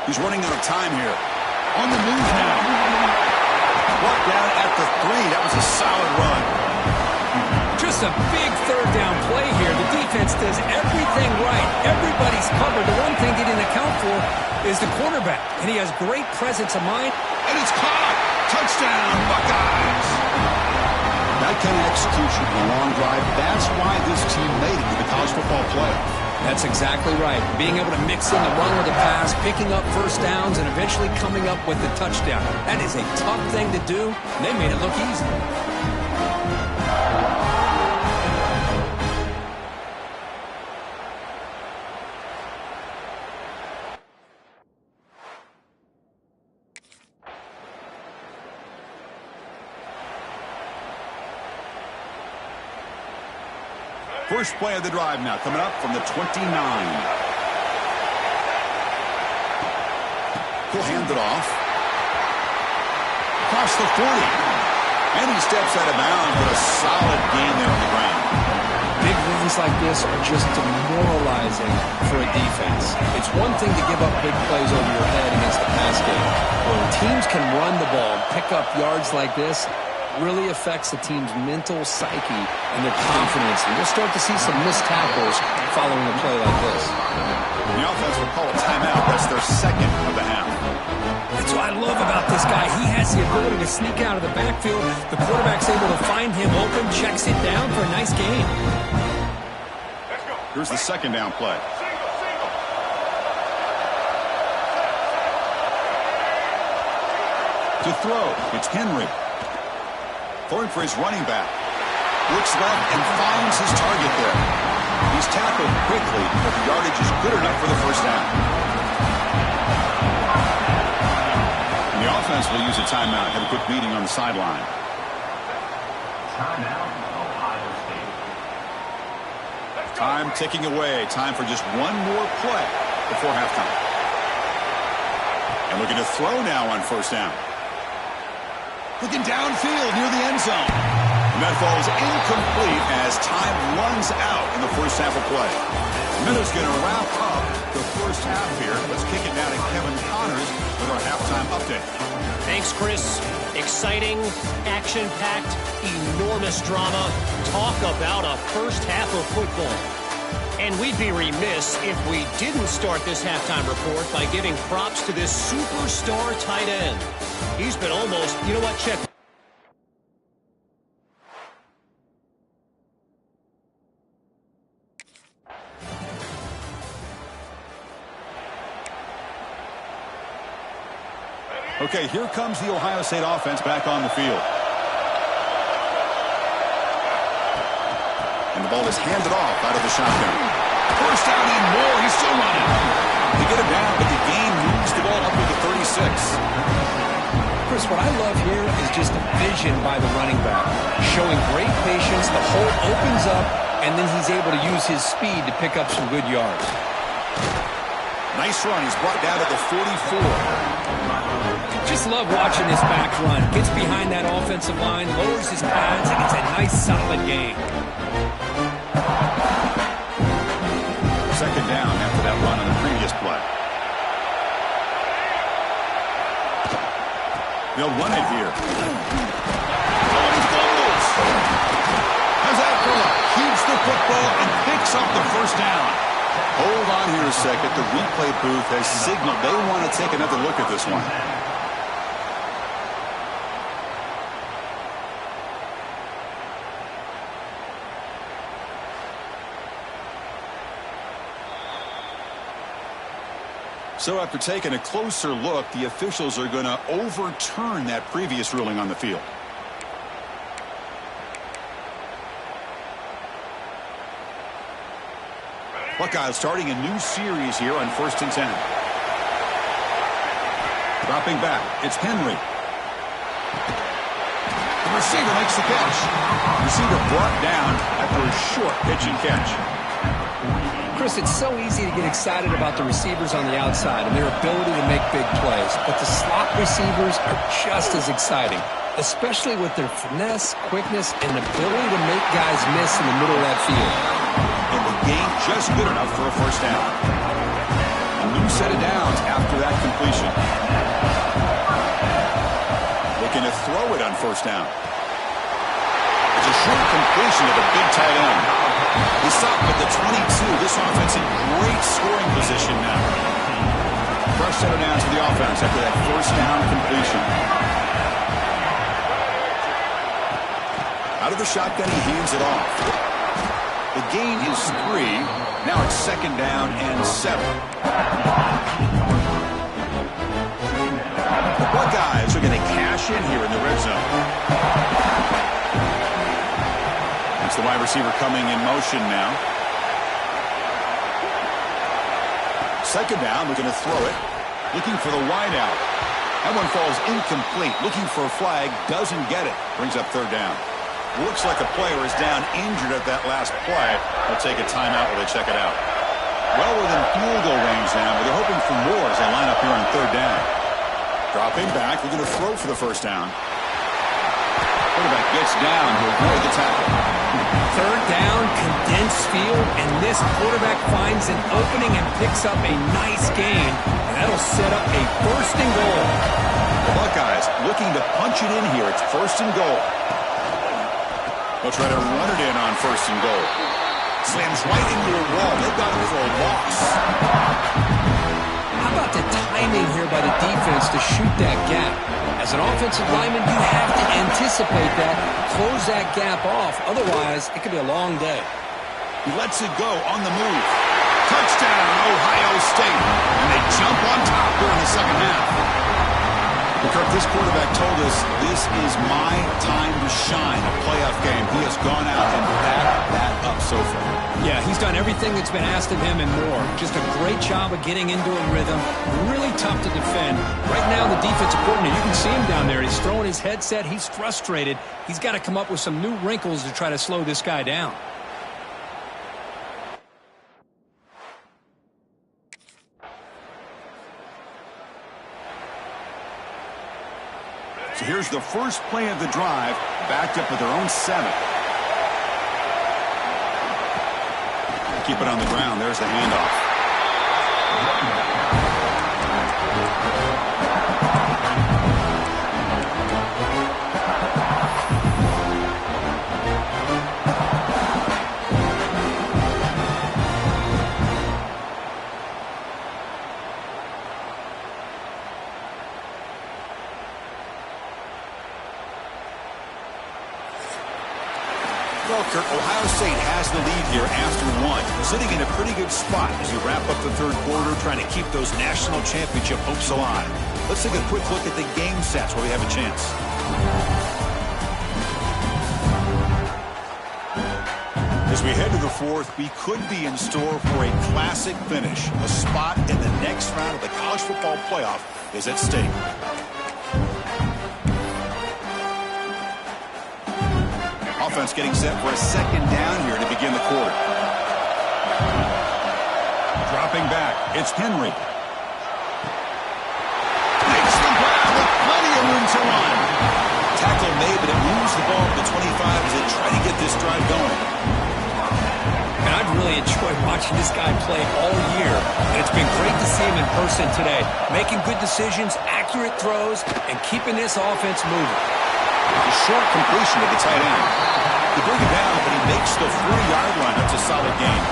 B: He's running out of time here. On the move now. Brought down at the 3. That was a solid run.
C: Just a big third down play here. The defense does everything right. Everybody's covered. The one thing they didn't account for is the quarterback. And he has great presence of mind.
B: And it's caught. Touchdown, Buckeyes. That kind of execution in a long drive, that's why this team made it to the college football playoff.
C: That's exactly right. Being able to mix in the run with the pass, picking up first downs, and eventually coming up with the touchdown. That is a tough thing to do, and they made it look easy.
B: First play of the drive now, coming up from the 29. He'll hand it off. Across the 40. And he steps out of bounds, but a solid gain there on the ground.
C: Big runs like this are just demoralizing for a defense. It's one thing to give up big plays over your head against the pass game. When teams can run the ball and pick up yards like this, really affects the team's mental psyche and their confidence. And we'll start to see some missed tackles following a play like this.
B: The offense will call a timeout. That's their second of the half.
C: That's what I love about this guy. He has the ability to sneak out of the backfield. The quarterback's able to find him open, checks it down for a nice gain.
B: Here's the second down play. To throw, it's Henry. Throwing for his running back. Looks left and finds his target there. He's tackled quickly, but the yardage is good enough for the first down. And the offense will use a timeout. Have a quick meeting on the sideline. Time ticking away. Time for just one more play before halftime. And looking to throw now on first down. Looking downfield near the end zone. And that falls incomplete as time runs out in the first half of play. Minutes going to wrap up the first half here. Let's kick it down to Kevin Connors with our halftime update.
D: Thanks, Chris. Exciting, action-packed, enormous drama. Talk about a first half of football. And we'd be remiss if we didn't start this halftime report by giving props to this superstar tight end. He's been almost, you know what, check.
B: Okay, here comes the Ohio State offense back on the field. And the ball is handed off out of the shotgun. First down and more. He's still running. They get him down, but the game moves the ball up to the 36.
C: Chris, what I love here is just a vision by the running back. Showing great patience, the hole opens up, and then he's able to use his speed to pick up some good yards.
B: Nice run. He's brought down to the 44.
C: Just love watching this back run. Gets behind that offensive line, lowers his pads, and it's a nice, solid game.
B: Second down after that run on the previous play. They'll run it here. Has Akrola keeps the football and picks up the first down. Hold on here a second. The replay booth has signaled they want to take another look at this one. So after taking a closer look, the officials are going to overturn that previous ruling on the field. Buckeyes starting a new series here on 1st and 10. Dropping back, it's Henry. receiver makes the catch. Receiver brought down after a short pitch and catch.
C: Chris, it's so easy to get excited about the receivers on the outside and their ability to make big plays, but the slot receivers are just as exciting, especially with their finesse, quickness, and ability to make guys miss in the middle of that field.
B: And the game just good enough for a first down. A new set of downs after that completion. Looking to throw it on first down. It's a short completion to the big tight end. He's stopped at the 22. This offense in great scoring position now. Fresh set of downs for the offense after that first down completion. Out of the shotgun, he hands it off. The gain is 3. Now it's second down and 7. The Buckeyes are going to cash in here in the red zone. That's the wide receiver coming in motion now. Second down, we're going to throw it. Looking for the wide out. That one falls incomplete. Looking for a flag, doesn't get it. Brings up third down. Looks like a player is down injured at that last play. They'll take a timeout while they check it out. Well within field goal range now, but they're hoping for more as they line up here on third down. Dropping back, we're going to throw for the first down. Quarterback gets down to avoid the tackle.
C: Third down, condensed field, and this quarterback finds an opening and picks up a nice gain. And that'll set up a first and goal.
B: The Buckeyes looking to punch it in here. It's first and goal. They'll try to run it in on first and goal. Slams right into a wall. They've got it for a loss.
C: How about the timing here by the defense to shoot that gap? As an offensive lineman, you have to anticipate that, close that gap off. Otherwise, it could be a long day.
B: He lets it go on the move. Touchdown, Ohio State. And they jump on top here in the second half. Kirk, this quarterback told us this is my time to shine, a playoff game. He has gone out and backed that up so far.
C: Yeah, he's done everything that's been asked of him and more. Just a great job of getting into a rhythm. Really tough to defend. Right now, the defensive coordinator, you can see him down there. He's throwing his headset. He's frustrated. He's got to come up with some new wrinkles to try to slow this guy down.
B: So here's the first play of the drive, backed up with their own 7. Keep it on the ground. There's the handoff. Well, Kirk, Ohio State has the lead here after 1. Sitting in a pretty good spot as we wrap up the third quarter, trying to keep those national championship hopes alive. Let's take a quick look at the game stats where we have a chance. As we head to the fourth, we could be in store for a classic finish. A spot in the next round of the college football playoff is at stake. Offense getting set for a second down here to begin the quarter. Dropping back, it's Henry. Makes the grab with plenty of room to run. Tackle made, but it moves the ball to the 25 as they try to get this drive going.
C: And I've really enjoyed watching this guy play all year, and it's been great to see him in person today, making good decisions, accurate throws, and keeping this offense moving.
B: A short completion to the tight end. He bring it down, but he makes the 40-yard line. That's a solid gain.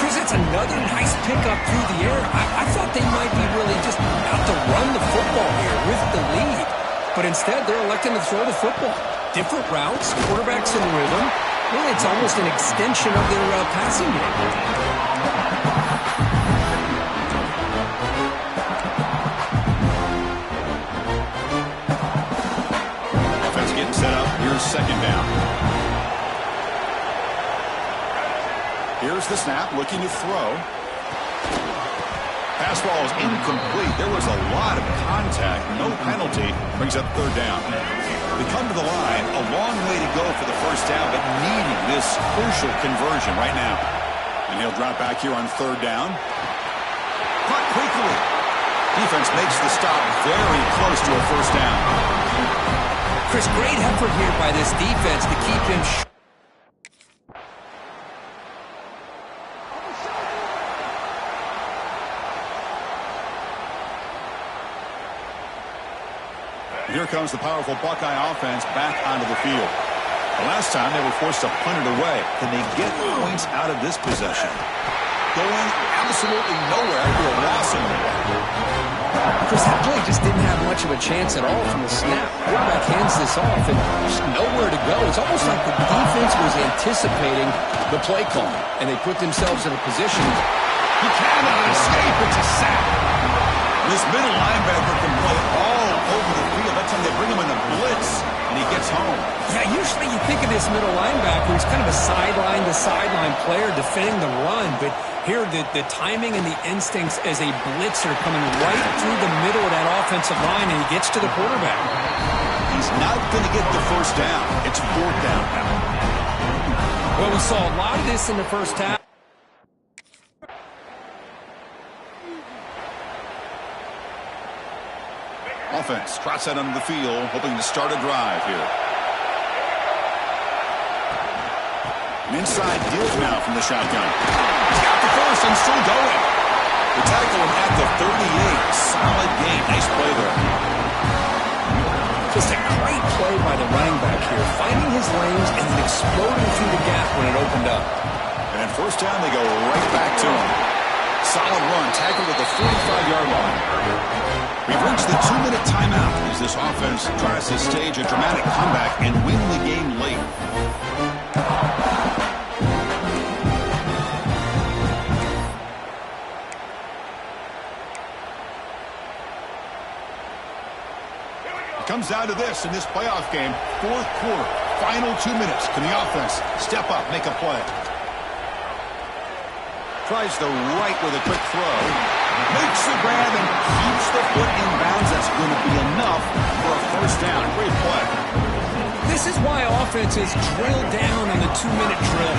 C: Chris, it's another nice pickup through the air. I thought they might be really just out to run the football here with the lead. But instead, they're electing to throw the football. Different routes, quarterbacks in rhythm. Really, it's almost an extension of their passing game.
B: Set up. Here's second down. Here's the snap, looking to throw. Pass ball is incomplete. There was a lot of contact. No penalty. Brings up third down. We come to the line. A long way to go for the first down, but needing this crucial conversion right now. And he'll drop back here on third down. Caught quickly. Defense makes the stop very close to a first down.
C: Chris, great effort here by this defense to keep him short.
B: Here comes the powerful Buckeye offense back onto the field. The last time they were forced to punt it away. Can they get points out of this possession? Going absolutely nowhere to a loss in the way.
C: Chris, that play just didn't have much of a chance at all from the snap. Quarterback hands this off and just nowhere to go. It's almost like the defense was anticipating the play call, and they put themselves in a position.
B: He cannot escape. It's a sack. This middle linebacker can play all over the field. That's when they bring him in the blitz, and he gets home.
C: Yeah, usually you think of this middle linebacker, he's kind of a sideline-to-sideline player defending the run, but here the timing and the instincts as a blitzer coming right through the middle of that offensive line, and he gets to the quarterback.
B: He's not going to get the first down. It's fourth down now.
C: Well, we saw a lot of this in the first half.
B: Offense trots out onto the field, hoping to start a drive here. An inside give now from the shotgun. He's got the first and still going. The tackle him at the 38. Solid game. Nice play there.
C: Just a great play by the running back here, finding his lanes and then exploding through the gap when it opened up.
B: And at first down, they go right back to him. Solid run, tackled at the 45-yard line. We've reached the 2-minute timeout as this offense tries to stage a dramatic comeback and win the game late. It comes down to this in this playoff game. Fourth quarter, final 2 minutes. Can the offense step up, make a play? Tries the right with a quick throw. Makes the grab and keeps the foot in bounds. That's going to be enough for a first down. Great play.
C: This is why offenses drill down on the 2-minute drill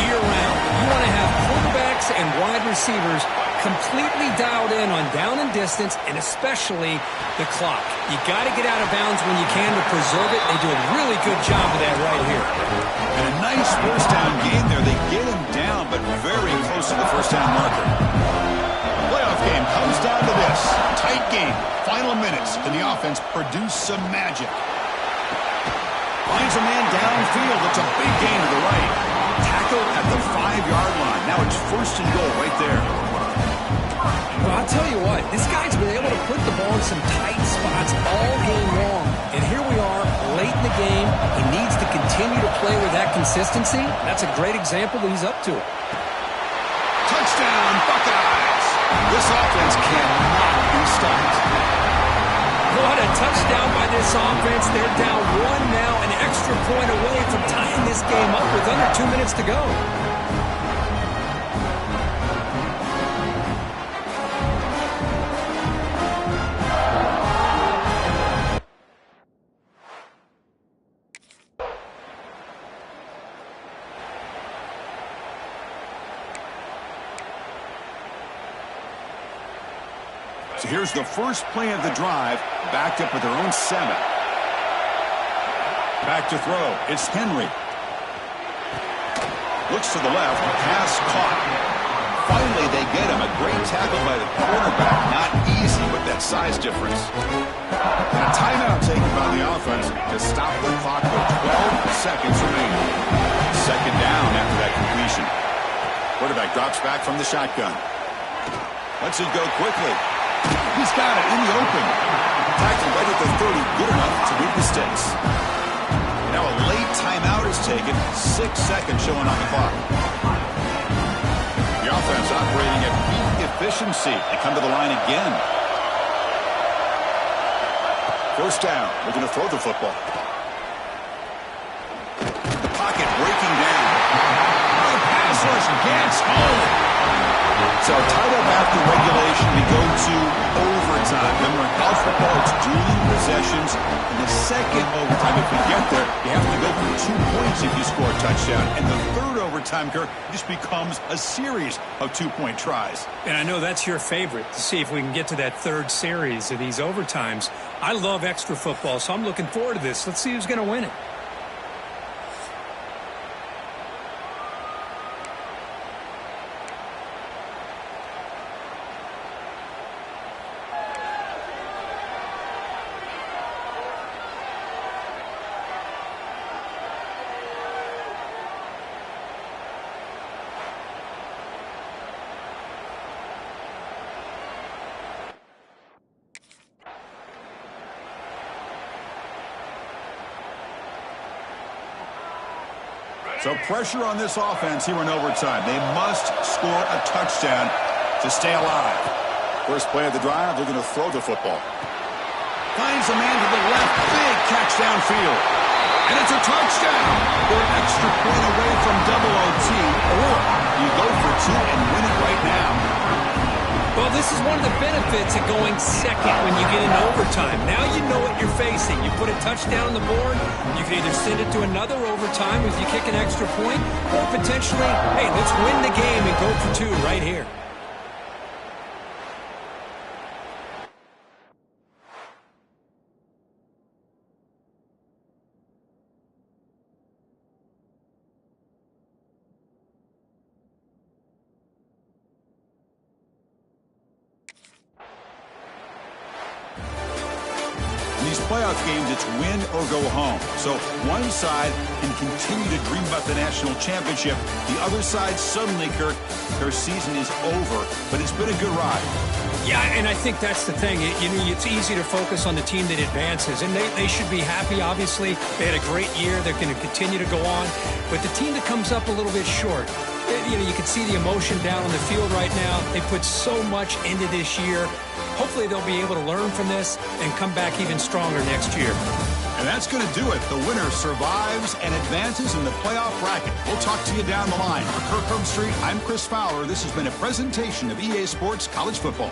C: year-round. You want to have quarterbacks and wide receivers completely dialed in on down and distance, and especially the clock. You got to get out of bounds when you can to preserve it. They do a really good job of that right here.
B: And a nice first down game there. They get him down, but very close to the first down marker. Playoff game comes down to this. Tight game. Final minutes. Can the offense produce some magic? Finds a man downfield. It's a big gain to the right. Tackled at the 5-yard line. Now it's first and goal right there.
C: Well, I'll tell you what, this guy's been able to put the ball in some tight spots all game long. And here we are, late in the game. He needs to continue to play with that consistency. That's a great example that he's up to it.
B: Touchdown, Buckeyes! This offense cannot be stopped.
C: What a touchdown by this offense. They're down one now, an extra point away from tying this game up with under 2 minutes to go.
B: So here's the first play of the drive, backed up with their own 7. Back to throw. It's Henry. Looks to the left. Pass caught. Finally, they get him. A great tackle by the quarterback. Not easy with that size difference. And a timeout taken by the offense to stop the clock with 12 seconds remaining. Second down after that completion. Quarterback drops back from the shotgun. Lets it go quickly. He's got it in the open. Tackled right at the 30, good enough to move the sticks. Now a late timeout is taken. 6 seconds showing on the clock. The offense operating at peak efficiency. They come to the line again. First down. Looking to throw the football. The pocket breaking down. The pass rush gets home. So tied up after regulation, we go to overtime. Remember, in college football, it's dueling possessions. In the second overtime, if we get there, you have to go for 2 points if you score a touchdown. And the third overtime, Kirk, just becomes a series of 2-point tries.
C: And I know that's your favorite, to see if we can get to that third series of these overtimes. I love extra football, so I'm looking forward to this. Let's see who's going to win it.
B: So pressure on this offense here in overtime. They must score a touchdown to stay alive. First play of the drive, they're going to throw the football. Finds a man to the left. Big catch downfield. And it's a touchdown. They're an extra point away from double OT. Or you go for 2 and win it right now.
C: Well, this is one of the benefits of going second when you get into overtime. Now you know what you're facing. You put a touchdown on the board, you can either send it to another overtime if you kick an extra point, or potentially, hey, let's win the game and go for 2 right here.
B: These playoff games, it's win or go home. So one side can continue to dream about the national championship. The other side, suddenly, Kirk, their season is over. But it's been a good ride.
C: Yeah, and I think that's the thing. It's easy to focus on the team that advances, and they should be happy, obviously. They had a great year. They're going to continue to go on. But the team that comes up a little bit short, you can see the emotion down on the field right now. They put so much into this year. Hopefully they'll be able to learn from this and come back even stronger next year.
B: And that's going to do it. The winner survives and advances in the playoff bracket. We'll talk to you down the line. For Kirk Herbstreit, I'm Chris Fowler. This has been a presentation of EA Sports College Football.